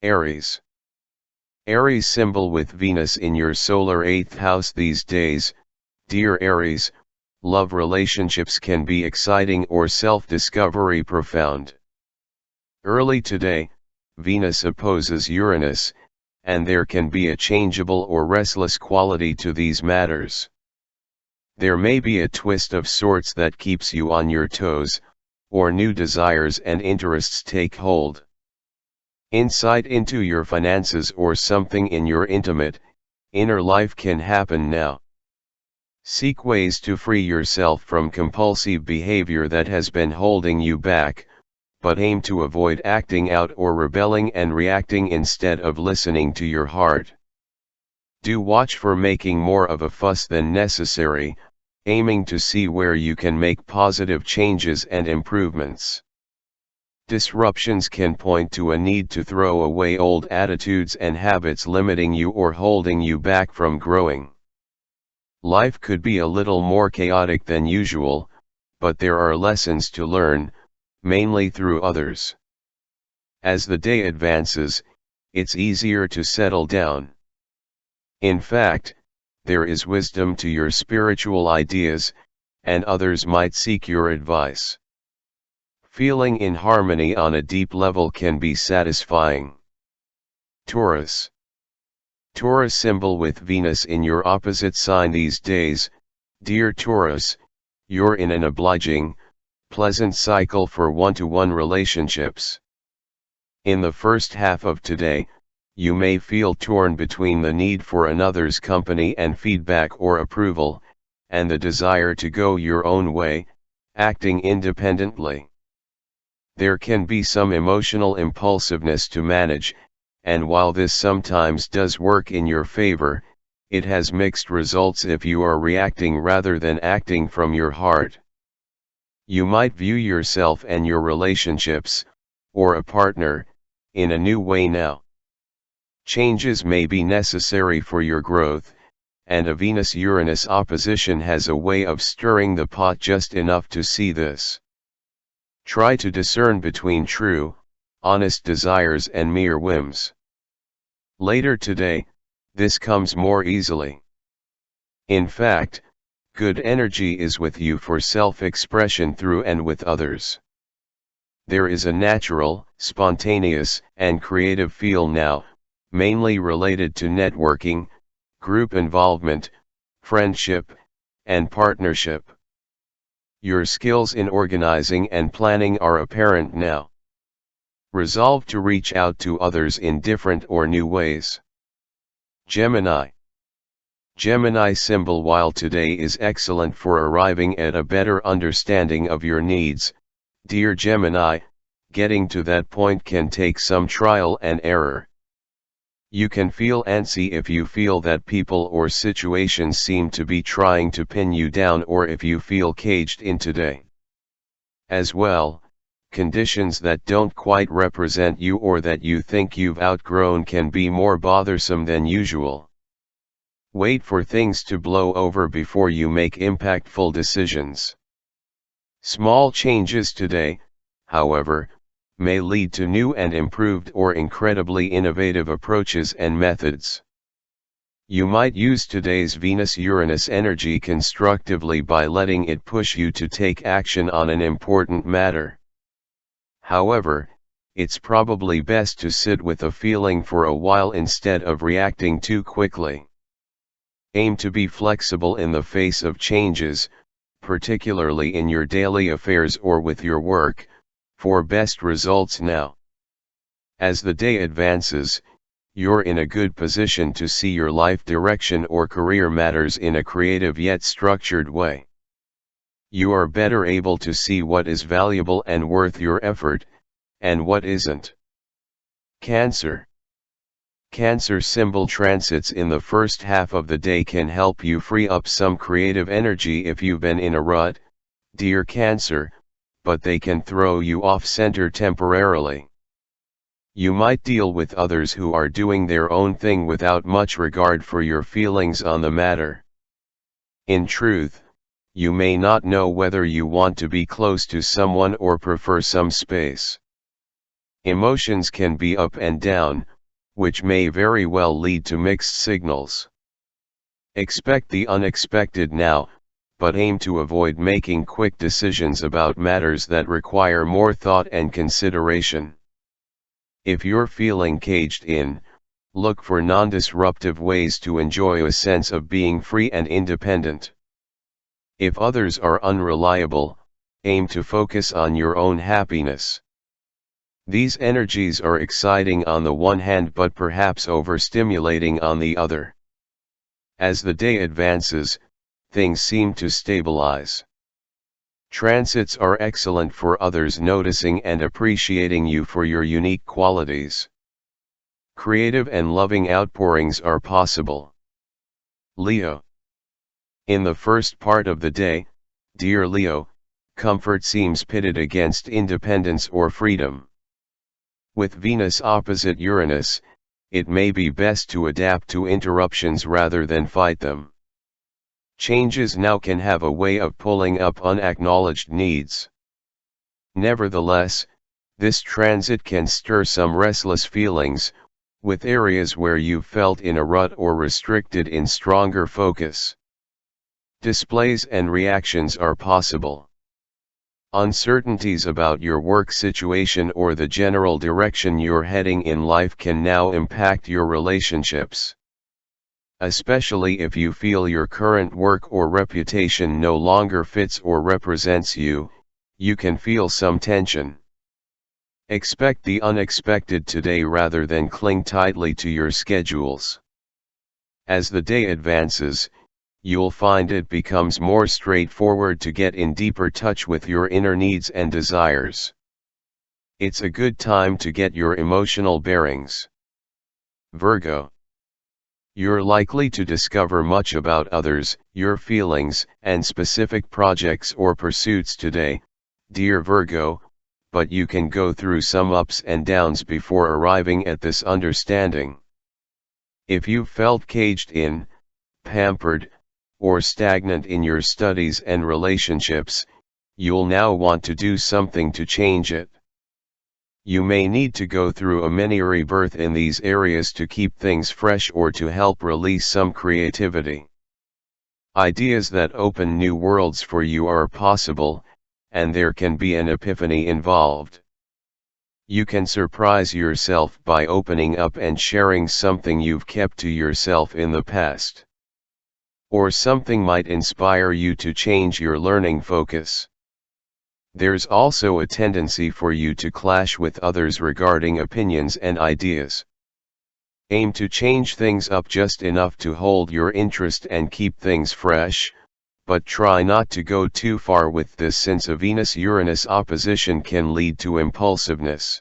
Aries. Aries symbol with Venus in your solar 8th house these days. Dear Aries, love relationships can be exciting or self-discovery profound. Early today, Venus opposes Uranus, and there can be a changeable or restless quality to these matters. There may be a twist of sorts that keeps you on your toes, or new desires and interests take hold. Insight into your finances or something in your inner life can happen now. Seek ways to free yourself from compulsive behavior that has been holding you back, but aim to avoid acting out or rebelling and reacting instead of listening to your heart. Do watch for making more of a fuss than necessary, aiming to see where you can make positive changes and improvements. Disruptions can point to a need to throw away old attitudes and habits limiting you or holding you back from growing. Life could be a little more chaotic than usual, but there are lessons to learn, mainly through others. As the day advances, it's easier to settle down. In fact, there is wisdom to your spiritual ideas, and others might seek your advice. Feeling in harmony on a deep level can be satisfying. Taurus. Taurus symbol with Venus in your opposite sign these days. Dear Taurus, you're in an obliging, pleasant cycle for one-to-one relationships. In the first half of today, you may feel torn between the need for another's company and feedback or approval, and the desire to go your own way, acting independently. There can be some emotional impulsiveness to manage, and while this sometimes does work in your favor, it has mixed results if you are reacting rather than acting from your heart. You might view yourself and your relationships, or a partner, in a new way now. Changes may be necessary for your growth, and a Venus-Uranus opposition has a way of stirring the pot just enough to see this. Try to discern between true, honest desires and mere whims. Later today, this comes more easily. In fact, good energy is with you for self-expression through and with others. There is a natural, spontaneous, and creative feel now, mainly related to networking, group involvement, friendship, and partnership. Your skills in organizing and planning are apparent now. Resolve to reach out to others in different or new ways. Gemini. Gemini symbol while today is excellent for arriving at a better understanding of your needs, dear Gemini, getting to that point can take some trial and error. You can feel antsy if you feel that people or situations seem to be trying to pin you down or if you feel caged in today. As well, conditions that don't quite represent you or that you think you've outgrown can be more bothersome than usual. Wait for things to blow over before you make impactful decisions. Small changes today, however, may lead to new and improved or incredibly innovative approaches and methods. You might use today's Venus-Uranus energy constructively by letting it push you to take action on an important matter. However, it's probably best to sit with a feeling for a while instead of reacting too quickly. Aim to be flexible in the face of changes, particularly in your daily affairs or with your work, for best results now. As the day advances, you're in a good position to see your life direction or career matters in a creative yet structured way. You are better able to see what is valuable and worth your effort, and what isn't. Cancer. Cancer symbol transits in the first half of the day can help you free up some creative energy if you've been in a rut, dear Cancer, but they can throw you off center temporarily. You might deal with others who are doing their own thing without much regard for your feelings on the matter. In truth, you may not know whether you want to be close to someone or prefer some space. Emotions can be up and down, which may very well lead to mixed signals. Expect the unexpected now, but aim to avoid making quick decisions about matters that require more thought and consideration. If you're feeling caged in, look for non-disruptive ways to enjoy a sense of being free and independent. If others are unreliable, aim to focus on your own happiness. These energies are exciting on the one hand but perhaps overstimulating on the other. As the day advances, things seem to stabilize. Transits are excellent for others noticing and appreciating you for your unique qualities. Creative and loving outpourings are possible. Leo. In the first part of the day, dear Leo, comfort seems pitted against independence or freedom. With Venus opposite Uranus, it may be best to adapt to interruptions rather than fight them. Changes now can have a way of pulling up unacknowledged needs. Nevertheless, this transit can stir some restless feelings, with areas where you've felt in a rut or restricted in stronger focus. Displays and reactions are possible. Uncertainties about your work situation or the general direction you're heading in life can now impact your relationships. Especially if you feel your current work or reputation no longer fits or represents you, you can feel some tension. Expect the unexpected today rather than cling tightly to your schedules. As the day advances, you'll find it becomes more straightforward to get in deeper touch with your inner needs and desires. It's a good time to get your emotional bearings. Virgo. You're likely to discover much about others, your feelings, and specific projects or pursuits today, dear Virgo, but you can go through some ups and downs before arriving at this understanding. If you've felt caged in, pampered, or stagnant in your studies and relationships, you'll now want to do something to change it. You may need to go through a mini rebirth in these areas to keep things fresh or to help release some creativity. Ideas that open new worlds for you are possible, and there can be an epiphany involved. You can surprise yourself by opening up and sharing something you've kept to yourself in the past. Or something might inspire you to change your learning focus. There's also a tendency for you to clash with others regarding opinions and ideas. Aim to change things up just enough to hold your interest and keep things fresh, but try not to go too far with this since a Venus-Uranus opposition can lead to impulsiveness.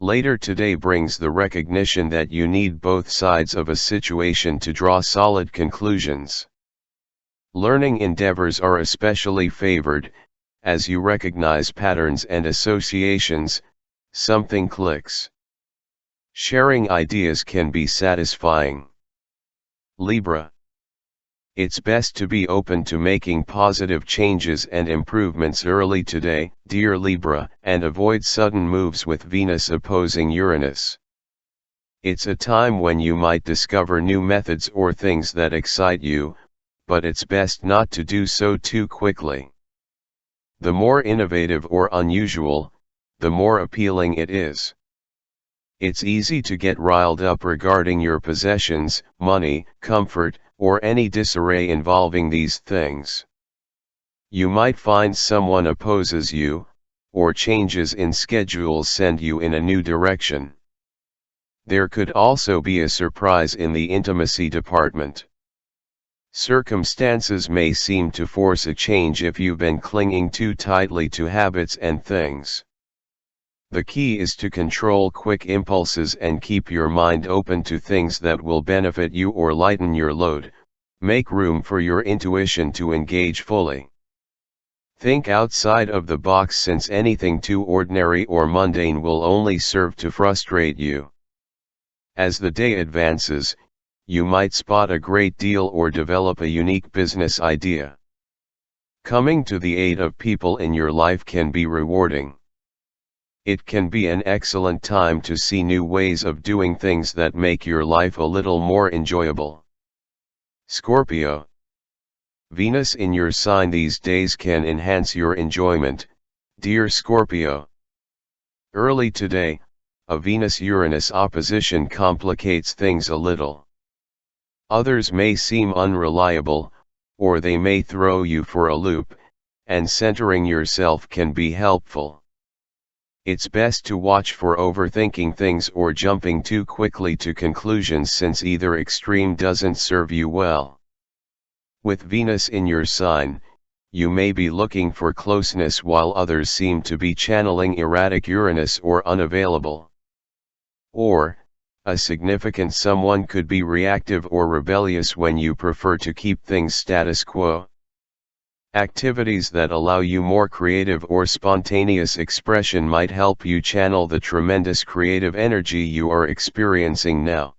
Later today brings the recognition that you need both sides of a situation to draw solid conclusions. Learning endeavors are especially favored, as you recognize patterns and associations, something clicks. Sharing ideas can be satisfying. Libra. It's best to be open to making positive changes and improvements early today, dear Libra, and avoid sudden moves with Venus opposing Uranus. It's a time when you might discover new methods or things that excite you, but it's best not to do so too quickly. The more innovative or unusual, the more appealing it is. It's easy to get riled up regarding your possessions, money, comfort, or any disarray involving these things. You might find someone opposes you, or changes in schedules send you in a new direction. There could also be a surprise in the intimacy department. Circumstances may seem to force a change if you've been clinging too tightly to habits and things. The key is to control quick impulses and keep your mind open to things that will benefit you or lighten your load. Make room for your intuition to engage fully. Think outside of the box since anything too ordinary or mundane will only serve to frustrate you. As the day advances, you might spot a great deal or develop a unique business idea. Coming to the aid of people in your life can be rewarding. It can be an excellent time to see new ways of doing things that make your life a little more enjoyable. Scorpio. Venus in your sign these days can enhance your enjoyment, dear Scorpio. Early today, a Venus-Uranus opposition complicates things a little. Others may seem unreliable, or they may throw you for a loop, and centering yourself can be helpful. It's best to watch for overthinking things or jumping too quickly to conclusions, since either extreme doesn't serve you well. With Venus in your sign, you may be looking for closeness while others seem to be channeling erratic Uranus or unavailable. Or, a significant someone could be reactive or rebellious when you prefer to keep things status quo. Activities that allow you more creative or spontaneous expression might help you channel the tremendous creative energy you are experiencing now.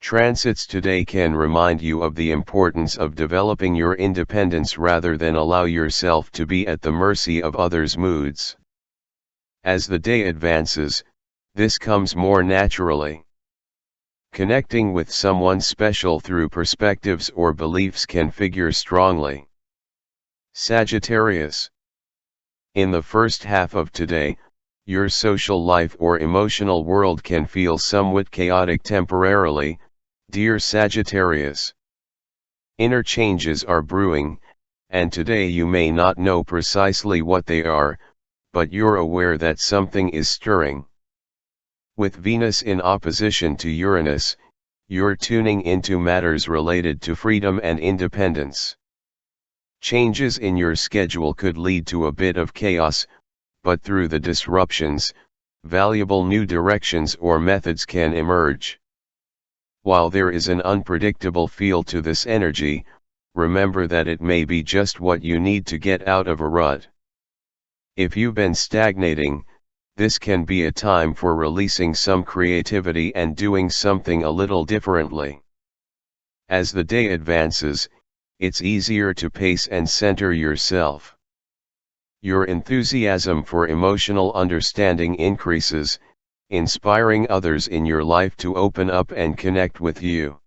Transits today can remind you of the importance of developing your independence rather than allow yourself to be at the mercy of others' moods. As the day advances, this comes more naturally. Connecting with someone special through perspectives or beliefs can figure strongly. Sagittarius. In the first half of today, your social life or emotional world can feel somewhat chaotic temporarily, dear Sagittarius. Inner changes are brewing, and today you may not know precisely what they are, but you're aware that something is stirring. With Venus in opposition to Uranus, you're tuning into matters related to freedom and independence. Changes in your schedule could lead to a bit of chaos, but through the disruptions, valuable new directions or methods can emerge. While there is an unpredictable feel to this energy, remember that it may be just what you need to get out of a rut. If you've been stagnating, this can be a time for releasing some creativity and doing something a little differently. As the day advances, it's easier to pace and center yourself. Your enthusiasm for emotional understanding increases, inspiring others in your life to open up and connect with you.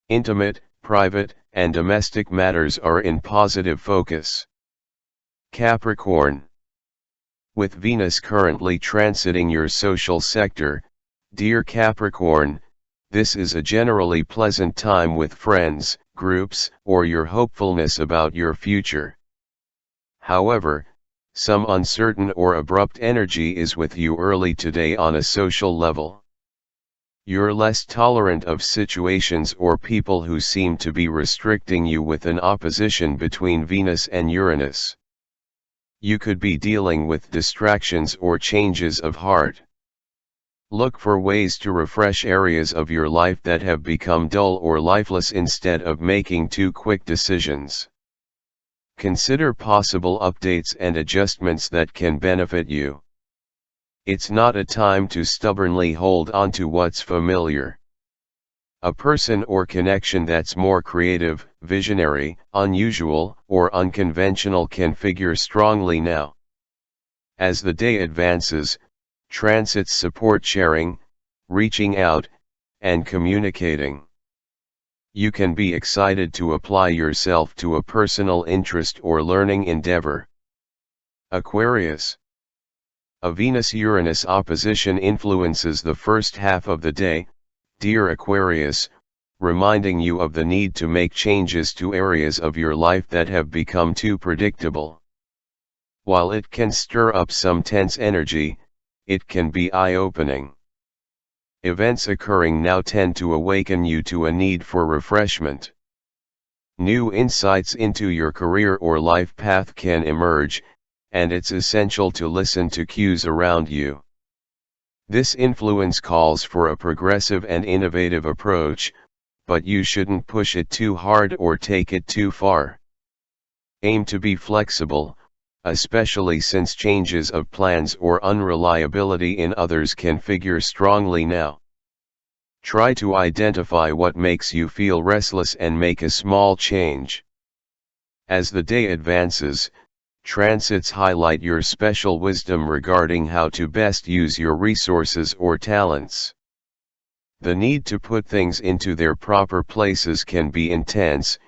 Intimate, private, and domestic matters are in positive focus. Capricorn. With Venus currently transiting your social sector, dear Capricorn, this is a generally pleasant time with friends, groups, or your hopefulness about your future. However, some uncertain or abrupt energy is with you early today on a social level. You're less tolerant of situations or people who seem to be restricting you with an opposition between Venus and Uranus. You could be dealing with distractions or changes of heart. Look for ways to refresh areas of your life that have become dull or lifeless instead of making too quick decisions. Consider possible updates and adjustments that can benefit you. It's not a time to stubbornly hold on to what's familiar. A person or connection that's more creative, visionary, unusual, or unconventional can figure strongly now. As the day advances, transits support sharing, reaching out, and communicating. You can be excited to apply yourself to a personal interest or learning endeavor. Aquarius. A Venus-Uranus opposition influences the first half of the day, dear Aquarius, reminding you of the need to make changes to areas of your life that have become too predictable. While it can stir up some tense energy, it can be eye-opening. Events occurring now tend to awaken you to a need for refreshment. New insights into your career or life path can emerge, and it's essential to listen to cues around you. This influence calls for a progressive and innovative approach, but you shouldn't push it too hard or take it too far. Aim to be flexible, especially since changes of plans or unreliability in others can figure strongly now. Try to identify what makes you feel restless and make a small change. As the day advances, Transits highlight your special wisdom regarding how to best use your resources or talents. The need to put things into their proper places can be intense.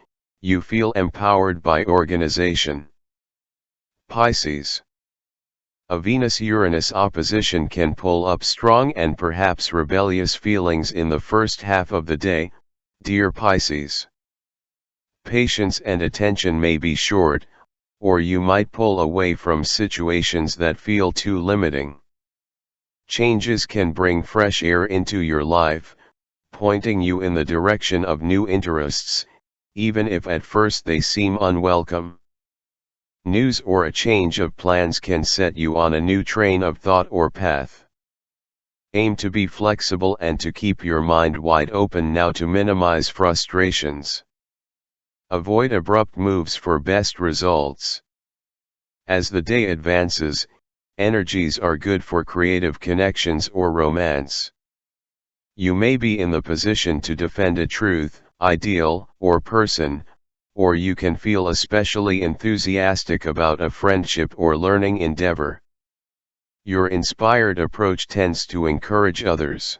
You feel empowered by organization. Pisces. A Venus-Uranus opposition can pull up strong and perhaps rebellious feelings in the first half of the day, dear Pisces. Patience and attention may be short, or you might pull away from situations that feel too limiting. Changes can bring fresh air into your life, pointing you in the direction of new interests, even if at first they seem unwelcome. News or a change of plans can set you on a new train of thought or path. Aim to be flexible and to keep your mind wide open now to minimize frustrations. Avoid abrupt moves for best results. As the day advances, energies are good for creative connections or romance. You may be in the position to defend a truth, ideal, or person, or you can feel especially enthusiastic about a friendship or learning endeavor. Your inspired approach tends to encourage others.